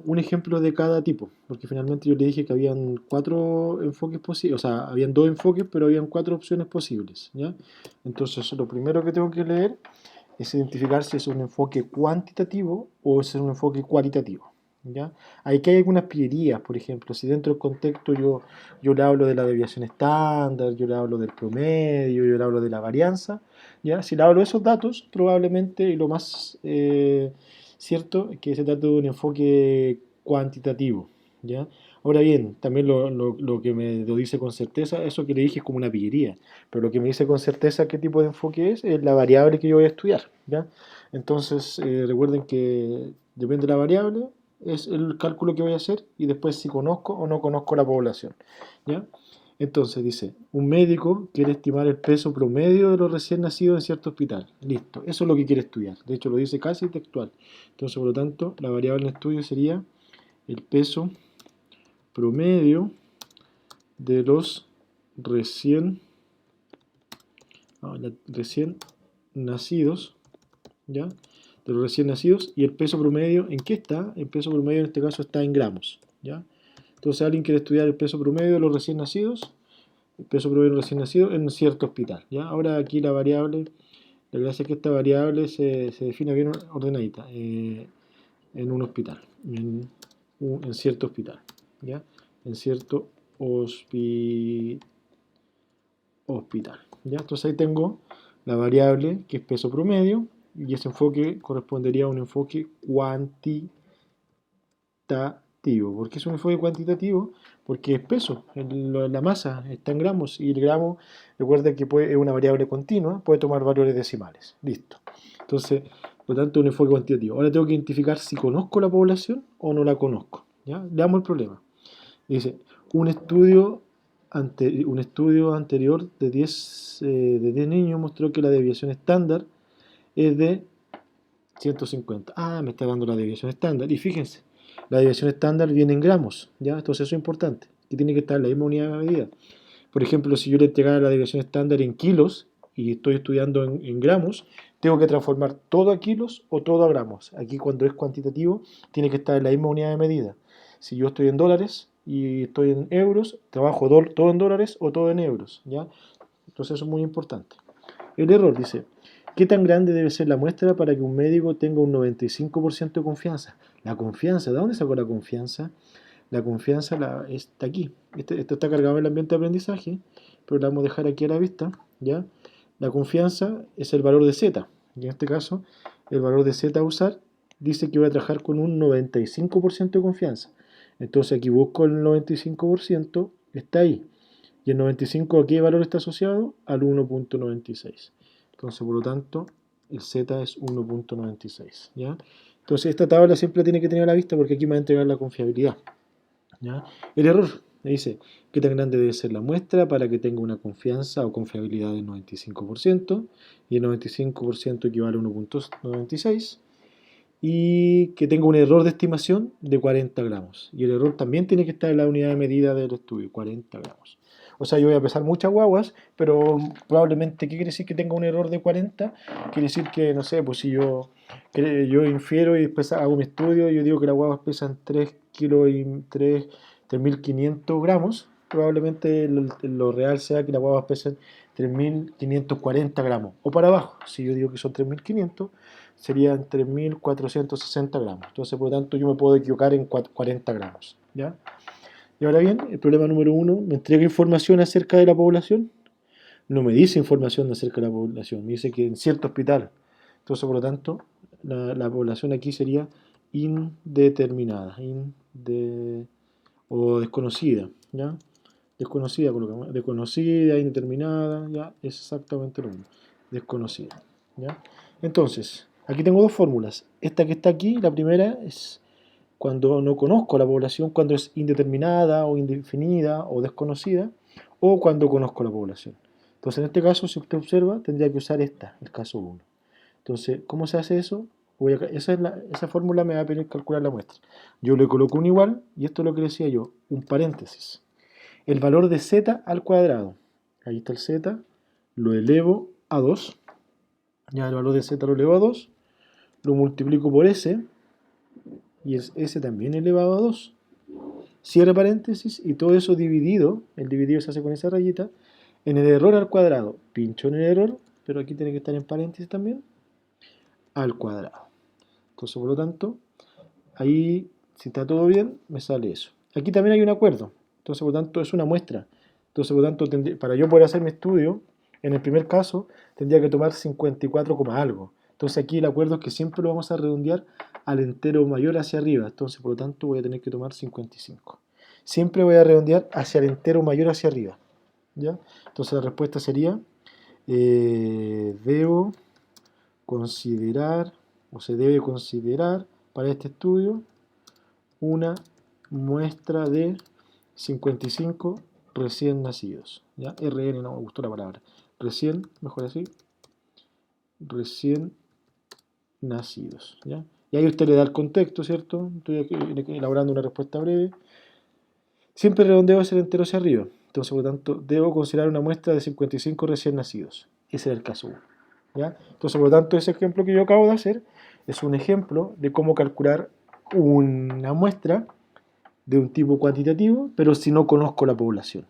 un ejemplo de cada tipo, porque finalmente yo le dije que habían 4 enfoques posibles, o sea, habían 2 enfoques, pero habían 4 opciones posibles, ¿ya? Entonces, lo primero que tengo que leer es identificar si es un enfoque cuantitativo o es un enfoque cualitativo, ¿ya? Aquí hay algunas pillerías, por ejemplo, si dentro del contexto yo le hablo de la desviación estándar, yo le hablo del promedio, yo le hablo de la varianza, ¿ya? Si le hablo de esos datos, probablemente, y lo más cierto, es que se trata de un enfoque cuantitativo, ¿ya? Ahora bien, también lo que me lo dice con certeza, eso que le dije es como una pillería, pero lo que me dice con certeza qué tipo de enfoque es la variable que yo voy a estudiar, ¿ya? Entonces, recuerden que depende de la variable, es el cálculo que voy a hacer y después si conozco o no conozco la población, ¿ya? Entonces dice, un médico quiere estimar el peso promedio de los recién nacidos en cierto hospital. Listo, eso es lo que quiere estudiar. De hecho, lo dice casi textual. Entonces, por lo tanto, la variable en estudio sería el peso promedio de los recién, recién nacidos, ¿ya? De los recién nacidos y el peso promedio, ¿en qué está? El peso promedio en este caso está en gramos, ¿ya? Entonces alguien quiere estudiar el peso promedio de los recién nacidos, el peso promedio de los recién nacidos en cierto hospital, ¿ya? Ahora aquí la variable, la gracia es que esta variable se define bien ordenadita, en un hospital, en cierto hospital, ¿ya? En cierto hospital, ¿ya? Entonces ahí tengo la variable que es peso promedio y ese enfoque correspondería a un enfoque cuantitativo. ¿Por qué es un enfoque cuantitativo? Porque es peso, la masa está en gramos y el gramo, recuerda que es una variable continua, puede tomar valores decimales. Listo. Entonces, por lo tanto, un enfoque cuantitativo. Ahora tengo que identificar si conozco la población o no la conozco, ¿ya? Veamos el problema. Dice, un estudio anterior de 10 niños mostró que la desviación estándar es de 150. Ah, me está dando la desviación estándar. Y fíjense, la desviación estándar viene en gramos, ¿ya? Entonces eso es importante, que tiene que estar en la misma unidad de medida. Por ejemplo, si yo le entregara la desviación estándar en kilos y estoy estudiando en gramos, tengo que transformar todo a kilos o todo a gramos. Aquí cuando es cuantitativo, tiene que estar en la misma unidad de medida. Si yo estoy en dólares y estoy en euros, trabajo todo en dólares o todo en euros, ¿ya? Entonces eso es muy importante. El error dice, ¿qué tan grande debe ser la muestra para que un médico tenga un 95% de confianza? La confianza, ¿de dónde sacó la confianza? La confianza está aquí. Esto está cargado en el ambiente de aprendizaje, pero la vamos a dejar aquí a la vista, ¿ya? La confianza es el valor de Z. Y en este caso, el valor de Z a usar dice que voy a trabajar con un 95% de confianza. Entonces aquí busco el 95%, está ahí. Y el 95, ¿a qué valor está asociado? Al 1.96. Entonces, por lo tanto, el Z es 1.96, ¿ya? Entonces, esta tabla siempre tiene que tener a la vista porque aquí me va a entregar la confiabilidad, ¿ya? El error me dice, ¿qué tan grande debe ser la muestra para que tenga una confianza o confiabilidad del 95%? Y el 95% equivale a 1.96 y que tenga un error de estimación de 40 gramos. Y el error también tiene que estar en la unidad de medida del estudio, 40 gramos. O sea, yo voy a pesar muchas guaguas, pero probablemente, ¿qué quiere decir que tenga un error de 40? Quiere decir que, no sé, pues si yo infiero y después hago mi estudio, yo digo que las guaguas pesan 3 kilos y 3.500 gramos, probablemente lo real sea que las guaguas pesen 3.540 gramos, o para abajo, si yo digo que son 3.500, serían 3.460 gramos. Entonces, por lo tanto, yo me puedo equivocar en 40 gramos, ¿ya? Y ahora bien, el problema número uno, ¿me entrega información acerca de la población? No me dice información acerca de la población, me dice que en cierto hospital. Entonces, por lo tanto, la población aquí sería indeterminada, o desconocida, ¿ya? Desconocida, colocamos, desconocida, indeterminada, ya, es exactamente lo mismo, desconocida, ¿ya? Entonces, aquí tengo dos fórmulas. Esta que está aquí, la primera es cuando no conozco la población, cuando es indeterminada o indefinida o desconocida, o cuando conozco la población. Entonces, en este caso, si usted observa, tendría que usar esta, el caso uno. Entonces, ¿cómo se hace eso? Esa fórmula me va a pedir calcular la muestra. Yo le coloco un igual, y esto es lo que decía yo, un paréntesis. El valor de z al cuadrado. Ahí está el z, lo elevo a 2. Ya el valor de z lo elevo a 2, lo multiplico por s, y es S también elevado a 2. Cierre paréntesis y todo eso dividido, el dividido se hace con esa rayita, en el error al cuadrado. Pincho en el error, pero aquí tiene que estar en paréntesis también, al cuadrado. Entonces, por lo tanto, ahí, si está todo bien, me sale eso. Aquí también hay un acuerdo. Entonces, por lo tanto, es una muestra. Entonces, por lo tanto, para yo poder hacer mi estudio, en el primer caso, tendría que tomar 54, algo. Entonces, aquí el acuerdo es que siempre lo vamos a redondear al entero mayor hacia arriba. Entonces, por lo tanto, voy a tener que tomar 55. Siempre voy a redondear hacia el entero mayor hacia arriba. ¿Ya? Entonces, la respuesta sería, debo considerar, o se debe considerar para este estudio, una muestra de 55 recién nacidos. ¿Ya? RN no me gustó la palabra. Recién, mejor así. Recién nacidos. ¿Ya? Y ahí usted le da el contexto, ¿cierto? Estoy aquí elaborando una respuesta breve. Siempre redondeo ese entero hacia arriba. Entonces, por lo tanto, debo considerar una muestra de 55 recién nacidos. Ese era el caso 1. ¿Ya? Entonces, por lo tanto, ese ejemplo que yo acabo de hacer es un ejemplo de cómo calcular una muestra de un tipo cuantitativo, pero si no conozco la población.